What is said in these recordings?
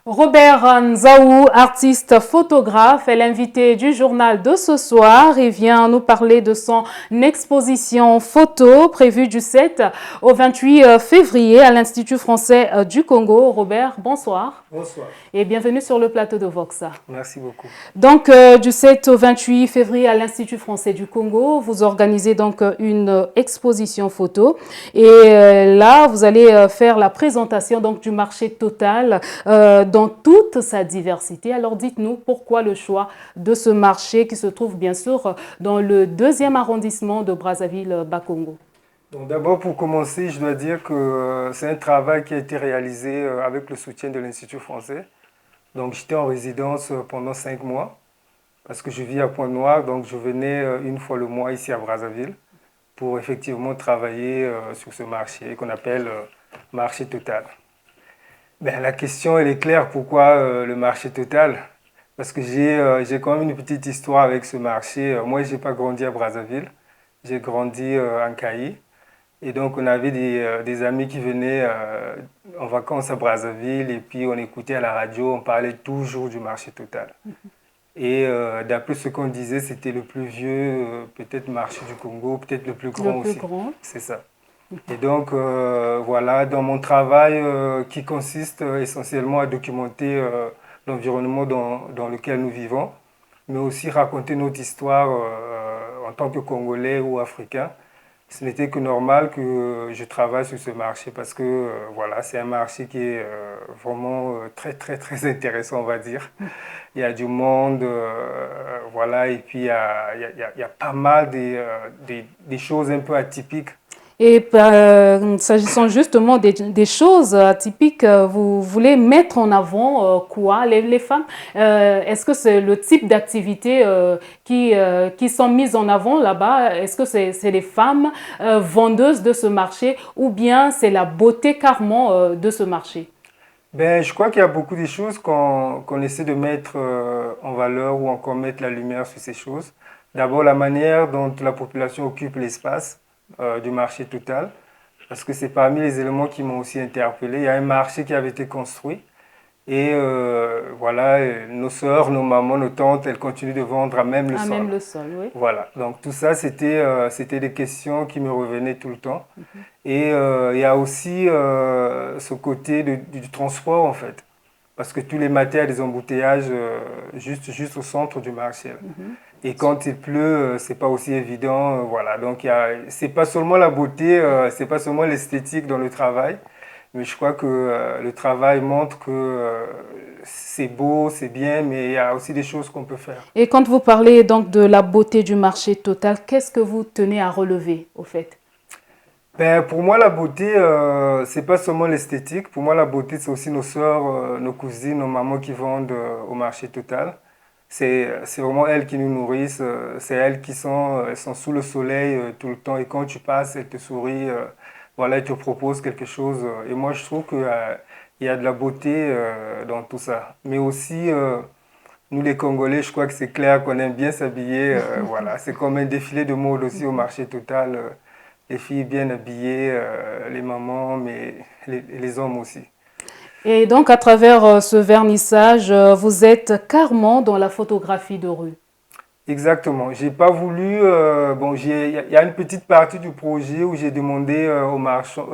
Robert Nzaou, artiste photographe, est l'invité du journal de ce soir. Il vient nous parler de son exposition photo prévue du 7 au 28 février à l'Institut français du Congo. Robert, bonsoir. Bonsoir. Et bienvenue sur le plateau de Voxa. Merci beaucoup. Donc, du 7 au 28 février à l'Institut français du Congo, vous organisez donc une exposition photo. Et là, vous allez faire la présentation donc, du marché total dans toute sa diversité. Alors, dites-nous pourquoi le choix de ce marché qui se trouve bien sûr dans le 2e arrondissement de Brazzaville-Bakongo. Donc d'abord, pour commencer, je dois dire que c'est un travail qui a été réalisé avec le soutien de l'Institut français. Donc j'étais en résidence pendant 5 mois parce que je vis à Pointe-Noire, donc je venais une fois le mois ici à Brazzaville pour effectivement travailler sur ce marché qu'on appelle marché total. Ben, la question, elle est claire, pourquoi le marché total? Parce que j'ai quand même une petite histoire avec ce marché. Moi, je n'ai pas grandi à Brazzaville, j'ai grandi en Caï. Et donc, on avait des amis qui venaient en vacances à Brazzaville et puis on écoutait à la radio, on parlait toujours du marché total. Et d'après ce qu'on disait, c'était le plus vieux, peut-être marché du Congo, peut-être le plus Le grand plus aussi. grand. C'est ça. Et donc, voilà, dans mon travail qui consiste essentiellement à documenter l'environnement dans lequel nous vivons, mais aussi raconter notre histoire en tant que Congolais ou Africains. Ce n'était que normal que je travaille sur ce marché parce que voilà, c'est un marché qui est vraiment très, très, très intéressant, on va dire. Il y a du monde, voilà, et puis il y a pas mal des choses un peu atypiques. Et s'agissant justement des choses atypiques, vous voulez mettre en avant quoi les femmes? Est-ce que c'est le type d'activité qui sont mises en avant là-bas? Est-ce que c'est les femmes vendeuses de ce marché ou bien c'est la beauté carrément de ce marché? Ben, je crois qu'il y a beaucoup de choses qu'on essaie de mettre en valeur ou encore mettre la lumière sur ces choses. D'abord, la manière dont la population occupe l'espace du marché total, parce que c'est parmi les éléments qui m'ont aussi interpellé. Il y a un marché qui avait été construit et voilà, nos sœurs, nos mamans, nos tantes, elles continuent de vendre à même le À sol. même le sol, oui. Voilà, donc tout ça, c'était des questions qui me revenaient tout le temps. Et il y a aussi ce côté du transport, en fait. Parce que tous les matins, il y a des embouteillages juste au centre du marché. Et quand il pleut, c'est pas aussi évident. Voilà, donc c'est pas seulement la beauté, c'est pas seulement l'esthétique dans le travail. Mais je crois que le travail montre que c'est beau, c'est bien, mais il y a aussi des choses qu'on peut faire. Et quand vous parlez donc de la beauté du marché total, qu'est-ce que vous tenez à relever au fait? Ben, pour moi, la beauté, c'est pas seulement l'esthétique. Pour moi, la beauté, c'est aussi nos sœurs, nos cousines, nos mamans qui vendent au marché total. C'est vraiment elles qui nous nourrissent. C'est elles elles sont sous le soleil tout le temps. Et quand tu passes, elles te sourient. Voilà, elles te proposent quelque chose. Et moi, je trouve qu'il y a de la beauté dans tout ça. Mais aussi, nous, les Congolais, je crois que c'est clair qu'on aime bien s'habiller. Voilà, c'est comme un défilé de mode aussi au marché total. Les filles bien habillées, les mamans, mais les hommes aussi. Et donc, à travers ce vernissage, vous êtes carrément dans la photographie de rue. Exactement. J'ai pas voulu. Bon, il y a une petite partie du projet où j'ai demandé aux marchands,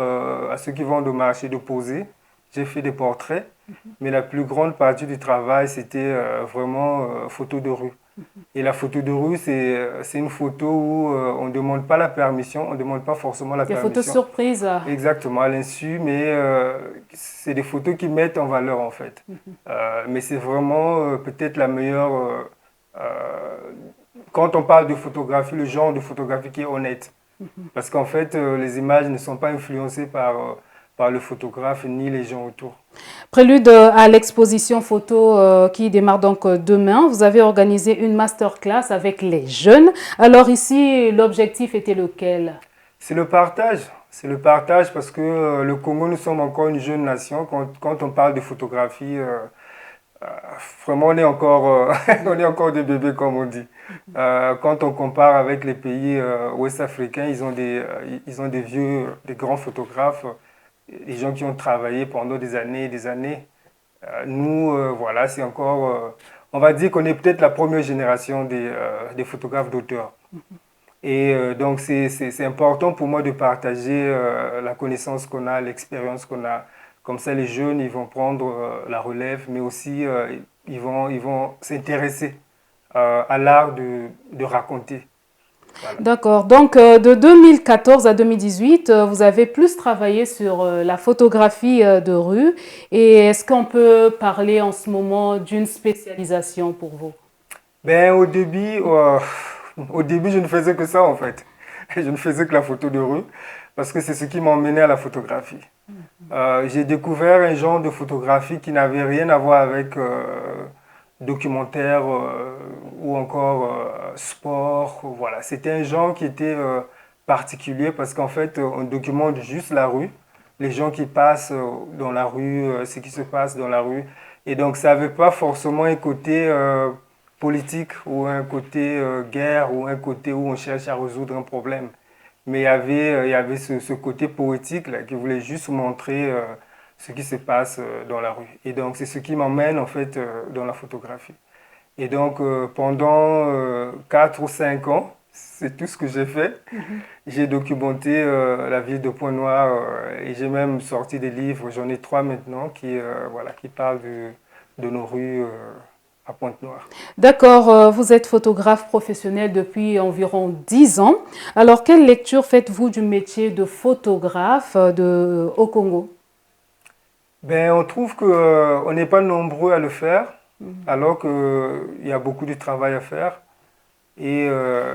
à ceux qui vendent au marché de poser. J'ai fait des portraits, mais la plus grande partie du travail, c'était vraiment photo de rue. Et la photo de rue, c'est une photo où on ne demande pas la permission, on ne demande pas forcément la Des photos permission. surprises. Exactement, à l'insu, mais c'est des photos qui mettent en valeur en fait. Mais c'est vraiment peut-être la meilleure, euh, quand on parle de photographie, le genre de photographie qui est honnête. Parce qu'en fait, les images ne sont pas influencées par le photographe ni les gens autour. Prélude à l'exposition photo qui démarre donc demain, vous avez organisé une masterclass avec les jeunes. Alors ici, l'objectif était lequel? C'est le partage. C'est le partage parce que le Congo, nous sommes encore une jeune nation. Quand on parle de photographie, euh, vraiment, on est encore, on est encore des bébés, comme on dit. Quand on compare avec les pays ouest-africains, ils ont des vieux, des grands photographes, des gens qui ont travaillé pendant des années et des années. Nous, voilà, c'est encore, on va dire qu'on est peut-être la première génération des photographes d'auteur. Et donc, c'est important pour moi de partager la connaissance qu'on a, l'expérience qu'on a. Comme ça, les jeunes, ils vont prendre la relève, mais aussi, ils vont s'intéresser à l'art de raconter. Voilà. D'accord. Donc, de 2014 à 2018, vous avez plus travaillé sur la photographie de rue. Et est-ce qu'on peut parler en ce moment d'une spécialisation pour vous? Ben, au début, je ne faisais que ça, en fait. Je ne faisais que la photo de rue, parce que c'est ce qui m'a emmené à la photographie. J'ai découvert un genre de photographie qui n'avait rien à voir avec documentaire ou encore sport. Voilà. C'était un genre qui était particulier parce qu'en fait, on documente juste la rue, les gens qui passent dans la rue, ce qui se passe dans la rue. Et donc, ça n'avait pas forcément un côté politique ou un côté guerre ou un côté où on cherche à résoudre un problème. Mais il y avait ce côté poétique là, qui voulait juste montrer ce qui se passe dans la rue. Et donc, c'est ce qui m'emmène en fait dans la photographie. Et donc, pendant 4 ou 5 ans, c'est tout ce que j'ai fait. J'ai documenté la ville de Pointe-Noire et j'ai même sorti des livres. J'en ai 3 maintenant voilà, qui parlent de nos rues à Pointe-Noire. D'accord. Vous êtes photographe professionnel depuis environ 10 ans. Alors, quelle lecture faites-vous du métier de photographe au Congo? Ben, on trouve que, on n'est pas nombreux à le faire, alors qu'il y a beaucoup de travail à faire. Et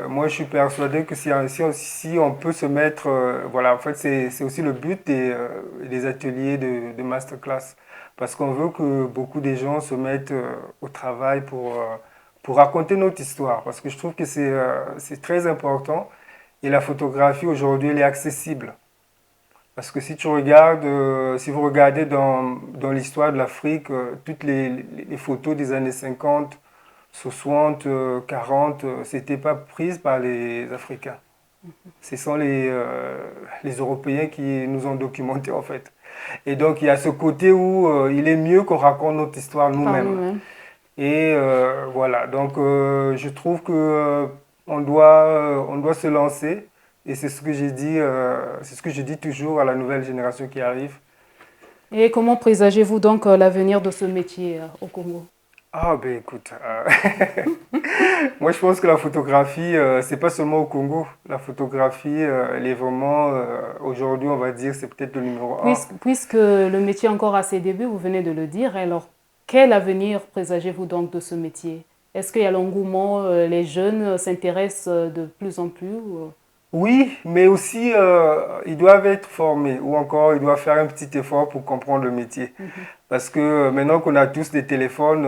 moi, je suis persuadé que si on peut se mettre, voilà, en fait, c'est aussi le but des ateliers de masterclass. Parce qu'on veut que beaucoup de gens se mettent au travail pour raconter notre histoire. Parce que je trouve que c'est très important. Et la photographie, aujourd'hui, elle est accessible. Parce que si tu regardes, si vous regardez dans l'histoire de l'Afrique, toutes les photos des années 50, 60, 40, c'était pas prises par les Africains. Ce sont les Européens qui nous ont documentés en fait. Et donc il y a ce côté où il est mieux qu'on raconte notre histoire Par nous-mêmes. nous-mêmes. Et voilà, donc je trouve que on doit se lancer. Et c'est ce que j'ai dit, c'est ce que je dis toujours à la nouvelle génération qui arrive. Et comment présagez-vous donc l'avenir de ce métier au Congo? Ah ben écoute, moi je pense que la photographie, c'est pas seulement au Congo. La photographie, elle est vraiment, aujourd'hui on va dire, c'est peut-être le numéro un. Puisque le métier est encore à ses débuts, vous venez de le dire, alors quel avenir présagez-vous donc de ce métier? Est-ce qu'il y a l'engouement, les jeunes s'intéressent de plus en plus Oui, mais aussi ils doivent être formés ou encore ils doivent faire un petit effort pour comprendre le métier. Parce que maintenant qu'on a tous des téléphones,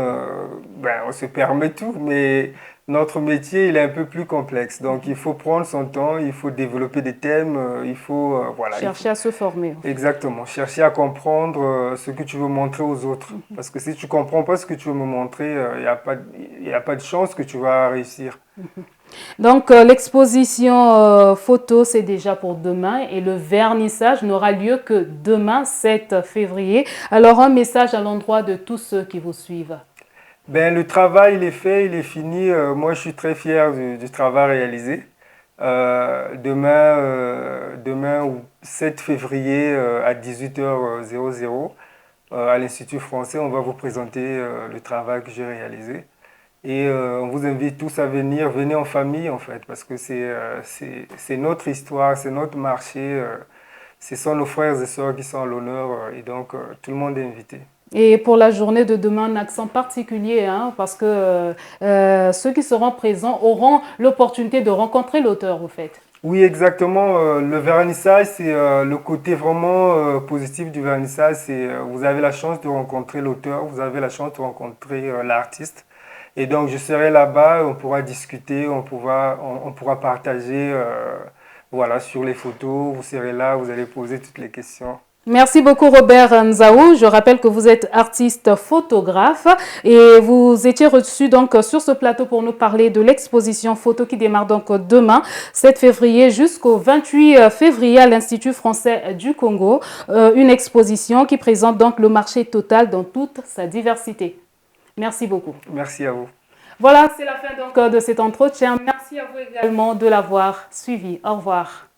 ben, on se permet tout, mais notre métier, il est un peu plus complexe. Donc il faut prendre son temps, il faut développer des thèmes, il faut, voilà, chercher à se former en fait? exactement, chercher à comprendre ce que tu veux montrer aux autres. Parce que si tu comprends pas ce que tu veux me montrer, il y a pas de chance que tu vas réussir. Donc l'exposition photo, c'est déjà pour demain et le vernissage n'aura lieu que demain, 7 février. Alors un message à l'endroit de tous ceux qui vous suivent. Ben, le travail, il est fait, il est fini. Moi, je suis très fier du travail réalisé. Demain, ou 7 février à 18h00, à l'Institut français, on va vous présenter le travail que j'ai réalisé. Et on vous invite tous à venir, venez en famille en fait, parce que c'est notre histoire, c'est notre marché, ce sont nos frères et sœurs qui sont à l'honneur, et donc tout le monde est invité. Et pour la journée de demain, un accent particulier, hein, parce que ceux qui seront présents auront l'opportunité de rencontrer l'auteur, au fait. Oui, exactement. Le vernissage, c'est le côté vraiment positif du vernissage. C'est vous avez la chance de rencontrer l'auteur, vous avez la chance de rencontrer l'artiste. Et donc, je serai là-bas, on pourra discuter, on pourra partager voilà, sur les photos. Vous serez là, vous allez poser toutes les questions. Merci beaucoup Robert Nzaou. Je rappelle que vous êtes artiste photographe et vous étiez reçu donc sur ce plateau pour nous parler de l'exposition photo qui démarre donc demain 7 février jusqu'au 28 février à l'Institut français du Congo. Une exposition qui présente donc le marché total dans toute sa diversité. Merci beaucoup. Merci à vous. Voilà, c'est la fin donc de cet entretien. Merci à vous également de l'avoir suivi. Au revoir.